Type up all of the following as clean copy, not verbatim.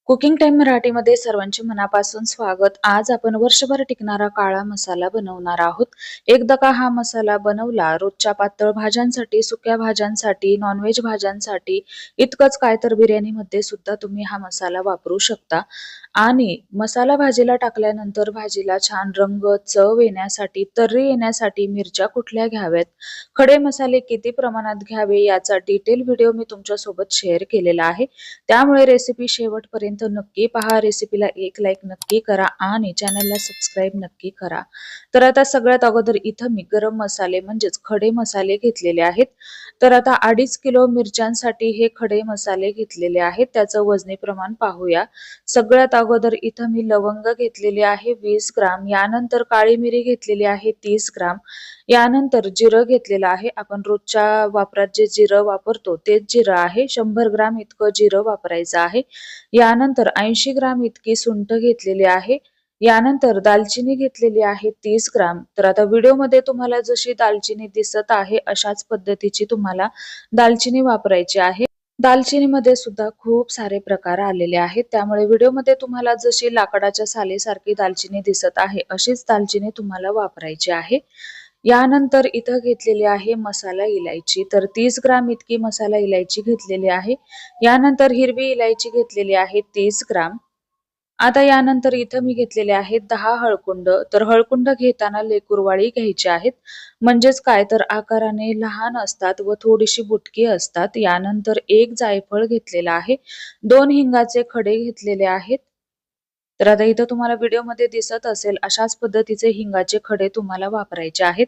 Cooking time मराठीमध्ये सर्वांचे मनापासून स्वागत. आज आपण वर्षभर टिकणारा काळा मसाला बनवणार आहोत. एकदा का हा मसाला बनवला, रोजच्या पातळ भाज्यांसाठी, सुक्या भाज्यांसाठी, नॉनव्हेज भाज्यांसाठी, इतकंच काय तर बिर्याणीमध्ये सुद्धा तुम्ही हा मसाला वापरू शकता. आणि मसाला भाजीला टाकल्यानंतर भाजीला छान रंग, चव येण्यासाठी, तर्री येण्यासाठी मिरच्या कुठल्या घ्याव्यात, खडे मसाले किती प्रमाणात घ्यावे याचा डिटेल व्हिडिओ मी तुमच्यासोबत शेअर केलेला आहे. त्यामुळे रेसिपी शेवटपर्यंत नक्की पहा. रेसिपीला एक लाईक नक्की करा आणि चॅनलला सबस्क्राईब नक्की करा. तर आता सगळ्यात अगोदर इथं मी गरम मसाले म्हणजेच खडे मसाले घेतलेले आहेत. तर आता 2.5 किलो मिरच्यांसाठी हे खडे मसाले घेतलेले आहेत. त्याचं वजनी प्रमाण पाहूया. सगळ्यात अगोदर इथं मी लवंग घेतलेली आहे 20 ग्राम, यानंतर काळी मिरी घेतलेली आहे 30 ग्राम, यानंतर जिरं घेतलेलं आहे. आपण रोजच्या वापरात जे जिरं वापरतो तेच जिरं आहे. 100 ग्राम इतकं जिरं वापरायचं आहे. यानंतर 80 ग्राम इतकी सुंठ घेतलेली आहे. यानंतर दालचिनी घेतलेली आहे 30 ग्राम. तर आता व्हिडिओमध्ये तुम्हाला जशी दालचिनी दिसत आहे अशाच पद्धतीची तुम्हाला दालचिनी वापरायची आहे. दालचिनीमध्ये सुद्धा खूप सारे प्रकार आलेले आहेत. त्यामुळे व्हिडिओमध्ये तुम्हाला जशी लाकडाच्या सालीसारखी दालचिनी दिसत आहे अशीच दालचिनी तुम्हाला वापरायची आहे. यानंतर इथं घेतलेली आहे मसाला इलायची. तर 30 ग्राम इतकी मसाला इलायची घेतलेली आहे. यानंतर हिरवी इलायची घेतलेली आहे 30 ग्राम. आता यानंतर इथं मी घेतलेले आहेत 10 हळकुंड. तर हळकुंड घेताना लेकुरवाळी घ्यायची आहेत. म्हणजेच काय तर आकाराने लहान असतात व थोडीशी बुटकी असतात. यानंतर 1 जायफळ घेतलेला आहे. 2 हिंगाचे खडे घेतलेले आहेत. तर आता इथं तुम्हाला व्हिडिओमध्ये दिसत असेल अशाच पद्धतीचे हिंगाचे खडे तुम्हाला वापरायचे आहेत.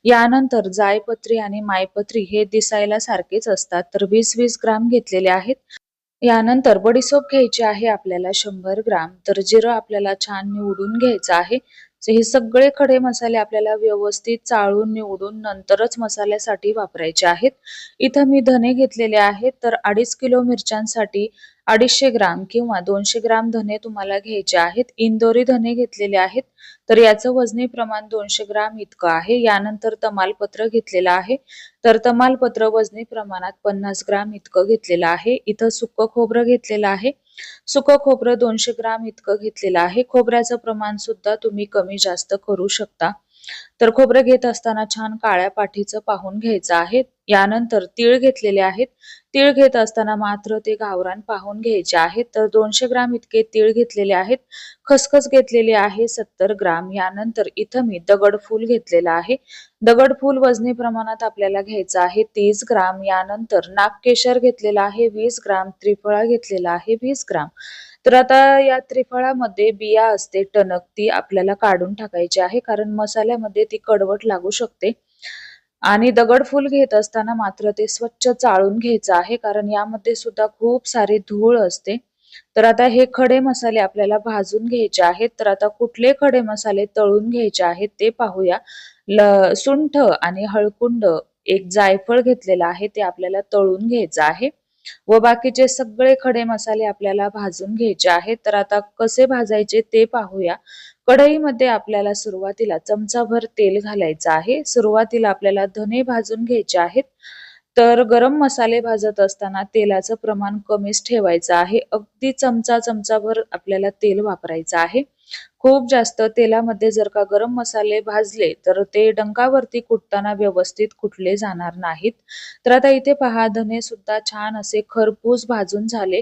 यानंतर जायपत्री आणि मायपत्री हे दिसायला सारखेच असतात. तर 20-20 ग्राम घेतलेले आहेत. यानंतर बडीशोप घ्यायची आहे आपल्याला 100 ग्राम. तर जिरं आपल्याला छान निवडून घ्यायचं आहे. तर हे सगळे खडे मसाले आपल्याला व्यवस्थित चाळून निवडून नंतरच मसाल्यासाठी वापरायचे आहेत. इथं मी धने घेतलेले आहेत. तर 2.5 किलो मिरच्यांसाठी 250 ग्राम किंवा 200 ग्राम धने तुम्हाला घ्यायचे आहेत. इंदोरी धने घेतलेले आहेत. तर याचं वजनी प्रमाण 200 ग्राम इतकं आहे. यानंतर तमालपत्र घेतलेलं आहे. तर तमालपत्र वजनी प्रमाणात 50 ग्राम इतकं घेतलेलं आहे. इथं सुकं खोबरं घेतलेलं आहे. सुकं खोबरं 200 ग्राम इतकं घेतलेलं आहे. खोबऱ्याचं प्रमाण सुद्धा तुम्ही कमी जास्त करू शकता. तर खोबरं घेत असताना छान काळ्या पाठीचं पाहून घ्यायचं आहे. यानंतर तीळ घेतलेले आहेत. तीळ घेत असताना मात्र ते गावरान पाहून घ्यायचे आहेत. तर 200 ग्राम इतके तीळ घेतलेले आहेत. खसखस घेतलेली आहे 70 ग्राम. यानंतर इथं मी दगडफूल घेतलेलं आहे. दगडफूल वजनी प्रमाणात आपल्याला घ्यायचं आहे 30 ग्राम. यानंतर नागकेशर घेतलेला आहे 20 ग्राम. त्रिफळा घेतलेला आहे 20 ग्राम. तर आता या त्रिफळामध्ये बिया असते टणक, ती आपल्याला काढून टाकायची आहे कारण मसाल्यामध्ये ती कडवट लागू शकते. आणि दगडफूल घेत असताना मात्र ते स्वच्छ चाळून घ्यायचं आहे कारण यामध्ये सुद्धा खूप सारी धूळ असते. तर आता हे खडे मसाले आपल्याला भाजून घ्यायचे आहेत. तर आता कुठले खडे मसाले तळून घ्यायचे आहेत ते पाहूया. सुंठ आणि हळकुंड, एक जायफळ घेतलेला आहे ते आपल्याला तळून घ्यायचं आहे व बाकीचे सगळे खडे मसाले आपल्याला भाजून घ्यायचे आहेत. तर आता कसे भाजायचे ते पाहूया. कढईमध्ये आपल्याला सुरुवातीला चमचाभर तेल घालायचं आहे. सुरुवातीला आपल्याला धने भाजून घ्यायचे आहेत. तर गरम मसाले भाजत असताना तेलाचं प्रमाण कमीच ठेवायचं आहे. अगदी चमचाभर आपल्याला तेल वापरायचं आहे. खूप जास्त तेलामध्ये जर का गरम मसाले भाजले तर ते डंकावरती कुटताना व्यवस्थित कुटले जाणार नाहीत. तर आता इथे पहा, धने सुद्धा छान असे खरपूस भाजून झाले.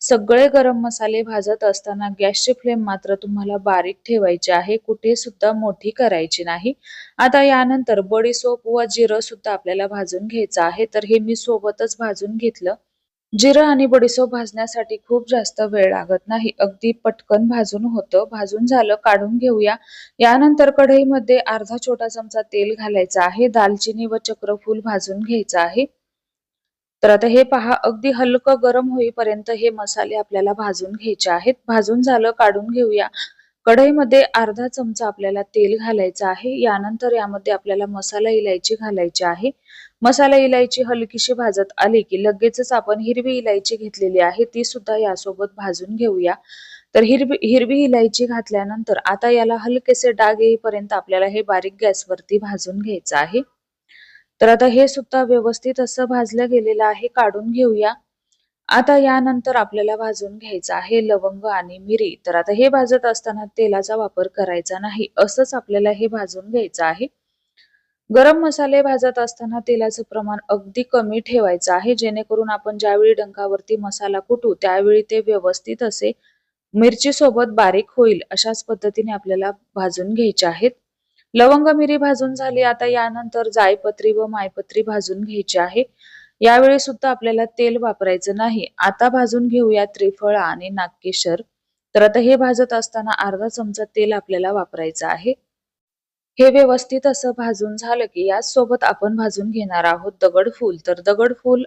सगळे गरम मसाले भाजत असताना गॅसची फ्लेम मात्र तुम्हाला बारीक ठेवायची आहे. कुठे सुद्धा मोठी करायची नाही. आता यानंतर बडीशोप व जिरं सुद्धा आपल्याला भाजून घ्यायचं आहे. तर हे मी सोबतच भाजून घेतलं. जिरं आणि बडीशोप भाजण्यासाठी खूप जास्त वेळ लागत नाही. अगदी पटकन भाजून होतं. भाजून झालं, काढून घेऊया. यानंतर कढईमध्ये अर्धा छोटा चमचा तेल घालायचं आहे. दालचिनी व चक्रफूल भाजून घ्यायचं आहे. तर आता हे पहा, अगदी हलकं गरम होईपर्यंत हे मसाले आपल्याला भाजून घ्यायचे आहेत. भाजून झालं, काढून घेऊया. कढईमध्ये अर्धा चमचा आपल्याला तेल घालायचं आहे. यानंतर यामध्ये आपल्याला मसाला इलायची घालायची आहे. मसाला इलायची हलकीशी भाजत आली की लगेचच आपण हिरवी इलायची घेतलेली आहे ती सुद्धा यासोबत भाजून घेऊया. तर हिरवी इलायची घातल्यानंतर आता याला हलकेसे डाग येईपर्यंत आपल्याला हे बारीक गॅसवरती भाजून घ्यायचं आहे. तर आता हे सुद्धा व्यवस्थित असं भाजलं गेलेलं आहे. काढून घेऊया. आता यानंतर आपल्याला भाजून घ्यायचं आहे लवंग आणि मिरी. तर आता हे भाजत असताना तेलाचा वापर करायचा नाही, असंच आपल्याला हे भाजून घ्यायचं आहे. गरम मसाले भाजत असताना तेलाचं प्रमाण अगदी कमी ठेवायचं आहे, जेणेकरून आपण ज्यावेळी डंकावरती मसाला कुटू त्यावेळी ते व्यवस्थित असे मिरची सोबत बारीक होईल अशाच पद्धतीने आपल्याला भाजून घ्यायचे आहेत. लवंग मिरी भाजून झाली. आता यानंतर जायपत्री व मायपत्री भाजून घ्यायची आहे. यावेळी सुद्धा आपल्याला तेल वापरायचं नाही. आता भाजून घेऊया त्रिफळ आणि नागकेशर. तर आता हे भाजत असताना अर्धा चमचा तेल आपल्याला वापरायचं आहे. हे व्यवस्थित असं भाजून झालं की याचसोबत आपण भाजून घेणार आहोत दगडफूल. तर दगडफूल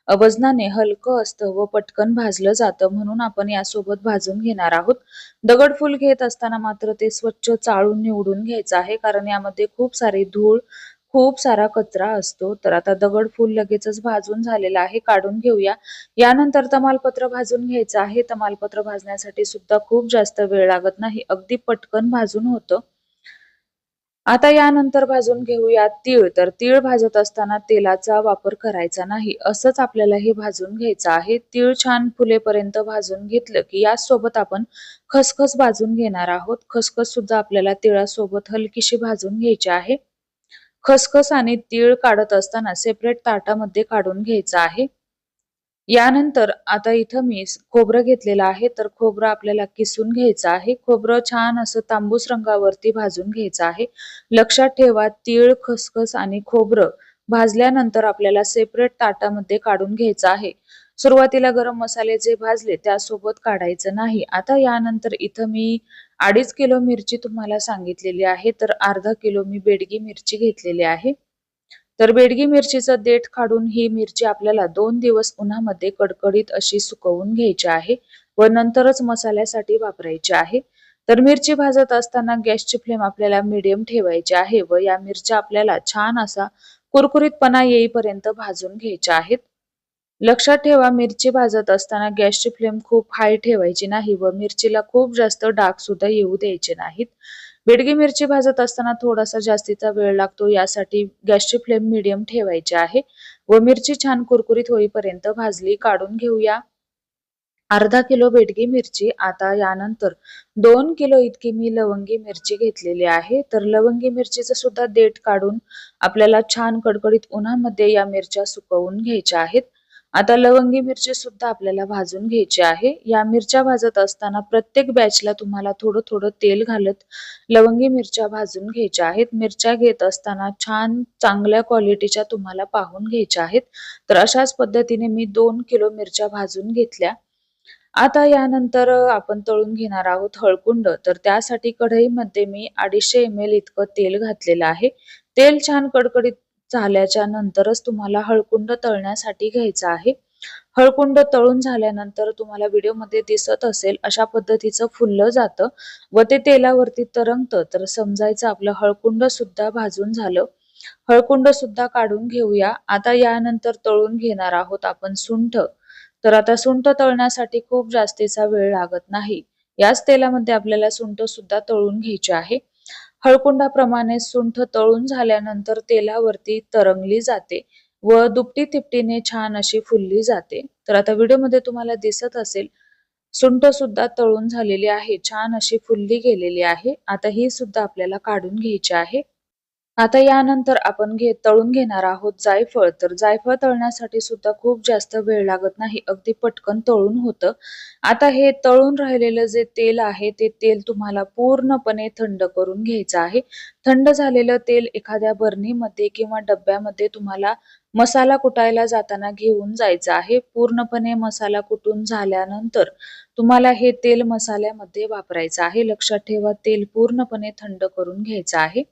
वजनाने हलकं असतं व पटकन भाजलं जातं, म्हणून आपण यासोबत भाजून घेणार आहोत. दगडफूल घेत असताना मात्र ते स्वच्छ चाळून निवडून घ्यायचं आहे, कारण यामध्ये खूप सारी धूळ, खूप सारा कचरा असतो. तर आता दगडफूल लगेचच भाजून झालेलं आहे, काढून घेऊया. यानंतर तमालपत्र भाजून घ्यायचं आहे. तमालपत्र भाजण्यासाठी सुद्धा खूप जास्त वेळ लागत नाही, अगदी पटकन भाजून होतं. आता यानंतर भाजून घेऊया तीळ. तर तीळ भाजत असताना तेलाचा वापर करायचा नाही, असंच आपल्याला हे भाजून घ्यायचं आहे. तीळ छान फुलेपर्यंत भाजून घेतलं की यासोबत आपण खसखस भाजून घेणार आहोत. खसखस सुद्धा आपल्याला तिळासोबत हलकीशी भाजून घ्यायची आहे. खसखस आणि तीळ काढत असताना सेपरेट ताटामध्ये काढून घ्यायचं आहे. यानंतर आता इथं मी खोबरं घेतलेलं आहे. तर खोबरं आपल्याला किसून घ्यायचं आहे. खोबरं छान असं तांबूस रंगावरती भाजून घ्यायचं आहे. लक्षात ठेवा, तीळ, खसखस आणि खोबरं भाजल्यानंतर आपल्याला सेपरेट ताटामध्ये काढून घ्यायचं आहे. सुरुवातीला गरम मसाले जे भाजले त्यासोबत काढायचं नाही. आता यानंतर इथं मी 2.5 किलो मिरची तुम्हाला सांगितलेली आहे. तर अर्धा किलो मी बेडगी मिरची घेतलेली आहे. तर बेडगी मिरचीचं देठ काढून ही मिरची आपल्याला 2 दिवस उन्हामध्ये कडकडीत अशी सुकवून घ्यायची आहे व नंतरच मसाल्यासाठी वापरायची आहे. तर मिरची भाजत असताना गॅसची फ्लेम आपल्याला मीडियम ठेवायची आहे व या मिरच्या आपल्याला छान असा कुरकुरीतपणा येईपर्यंत भाजून घ्यायच्या आहेत. लक्षात ठेवा, मिरची भाजत असताना गॅसची फ्लेम खूप हाय ठेवायची नाही व मिरचीला खूप जास्त डाग सुद्धा येऊ द्यायचे नाहीत. बेडगी मिरची भाजत असताना थोडासा जास्तीचा वेळ लागतो, यासाठी गॅसची फ्लेम मीडियम ठेवायची आहे व मिरची छान कुरकुरीत होईपर्यंत भाजली. काढून घेऊया अर्धा किलो बेडगी मिरची. आता यानंतर 2 किलो इतकी मी लवंगी मिरची घेतलेली आहे. तर लवंगी मिरचीचं सुद्धा देठ काढून आपल्याला छान कडकडीत उन्हामध्ये या मिरच्या सुकवून घ्यायच्या आहेत. आता लवंगी मिरची सुद्धा आपल्याला भाजून घ्यायची आहे. या मिरच्या भाजत असताना प्रत्येक बॅचला तुम्हाला थोडं थोडं तेल घालत लवंगी मिरच्या भाजून घ्यायच्या आहेत. मिरच्या घेत असताना छान चांगल्या क्वालिटीच्या तुम्हाला पाहून घ्यायच्या आहेत. तर अशाच पद्धतीने मी 2 किलो मिरच्या भाजून घेतल्या. आता यानंतर आपण तळून घेणार आहोत हळकुंड. तर त्यासाठी कढईमध्ये मी 250 ml इतकं तेल घातलेलं आहे. तेल छान कडकडीत झाल्याच्या नंतरच तुम्हाला हळकुंड तळण्यासाठी घ्यायचं आहे. हळकुंड तळून झाल्यानंतर तुम्हाला व्हिडिओमध्ये दिसत असेल अशा पद्धतीचं फुललं जातं व ते तेलावरती तरंगतं, तर समजायचं आपलं हळकुंड सुद्धा भाजून झालं. हळकुंड सुद्धा काढून घेऊया. आता यानंतर तळून घेणार आहोत आपण सुंठ. तर आता सुंठ तळण्यासाठी खूप जास्तीचा वेळ लागत नाही. याच तेलामध्ये आपल्याला सुंठ सुद्धा तळून घ्यायची आहे. हळकुंडाप्रमाणे सुंठ तळून झाल्यानंतर तेलावरती तरंगली जाते व दुपटी तिपटीने छान अशी फुलली जाते. तर आता व्हिडिओमध्ये तुम्हाला दिसत असेल सुंठ सुद्धा तळून झालेली आहे, छान अशी फुलली गेलेली आहे. आता ही सुद्धा आपल्याला काढून घ्यायची आहे. आता यानंतर आपण तळून घेणार आहोत जायफळ. तर जायफळ तळण्यासाठी सुद्धा खूप जास्त वेळ लागत नाही, अगदी पटकन तळून होतं. आता हे तळून राहिलेलं जे तेल आहे ते तेल तुम्हाला पूर्णपणे थंड करून घ्यायचं आहे. थंड झालेलं तेल एखाद्या बरणीमध्ये किंवा डब्यामध्ये तुम्हाला मसाला कुटायला जाताना घेऊन जायचं आहे. पूर्णपणे मसाला कुटून झाल्यानंतर तुम्हाला हे तेल मसाल्यामध्ये वापरायचं आहे. लक्षात ठेवा, तेल पूर्णपणे थंड करून घ्यायचं आहे.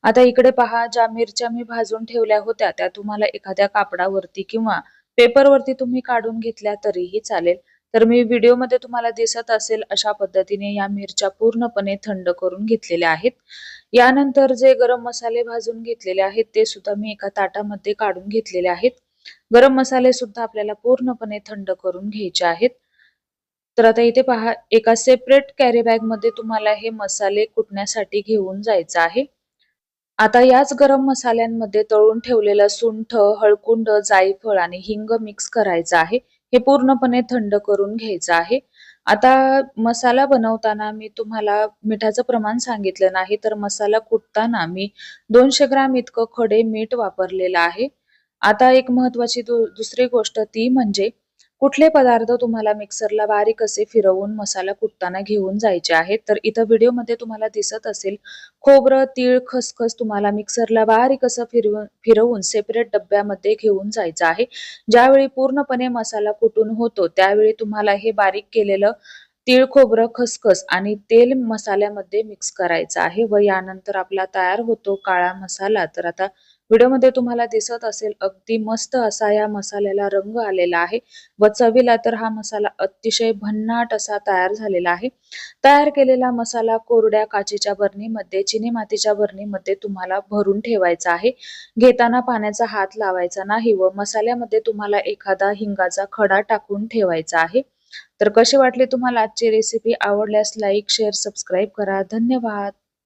आता इकडे पहा, ज्या मिरच्या मी भाजून ठेवल्या होत्या त्या तुम्हाला एखाद्या कापडावरती किंवा पेपरवरती तुम्ही काढून घेतल्या तरीही चालेल. तर मी व्हिडिओमध्ये तुम्हाला दिसत असेल अशा पद्धतीने या मिरच्या पूर्णपणे थंड करून घेतलेल्या आहेत. यानंतर जे गरम मसाले भाजून घेतलेले आहेत ते सुद्धा मी एका ताटामध्ये काढून घेतलेले आहेत. गरम मसाले सुद्धा आपल्याला पूर्णपणे थंड करून घ्यायचे आहेत. तर आता इथे पहा, एका सेपरेट कॅरी बॅग मध्ये तुम्हाला हे मसाले कुटण्यासाठी घेऊन जायचं आहे. आता याच गरम मसाल्यांमध्ये तळून ठेवलेलं सुंठ, हळकुंड, जायफळ आणि हिंग मिक्स करायचं आहे. हे पूर्णपणे थंड करून घ्यायचं आहे. आता मसाला बनवताना मी तुम्हाला मिठाचं प्रमाण सांगितलं नाही, तर मसाला कुटताना मी 200 ग्रॅम इतकं खडे मीठ वापरलेलं आहे. आता एक महत्त्वाची दुसरी गोष्ट ती म्हणजे कुठले पदार्थ तुम्हाला मिक्सरला बारीक असे फिरवून मसाला कुटताना घेऊन जायचे आहेत. तर इथं व्हिडिओमध्ये तुम्हाला दिसत असेल खोबरं, तीळ, खसखस तुम्हाला मिक्सरला बारीक असं फिरवून सेपरेट डब्यामध्ये घेऊन जायचं आहे. ज्यावेळी पूर्णपणे मसाला कुटून होतो, त्यावेळी तुम्हाला हे बारीक केलेलं तीळ, खोबरं, खसखस आणि तेल मसाल्यामध्ये मिक्स करायचं आहे व यानंतर आपला तयार होतो काळा मसाला. तर आता व्हिडिओमध्ये तुम्हाला दिसत असेल अगदी मस्त असा या मसाल्याला रंग आलेला आहे व चवीला तर हा मसाला अतिशय भन्नाट असा तयार झालेला आहे. तयार केलेला मसाला कोरड्या काचेच्या बरणीमध्ये, चिनी मातीच्या बरणीमध्ये तुम्हाला भरून ठेवायचा आहे. घेताना पाण्याचा हात लावायचा नाही व मसाल्यामध्ये तुम्हाला एखादा हिंगाचा खडा टाकून ठेवायचा आहे. तर कशी वाटली तुम्हाला आजची रेसिपी? आवडल्यास लाईक, शेअर, सबस्क्राईब करा. धन्यवाद.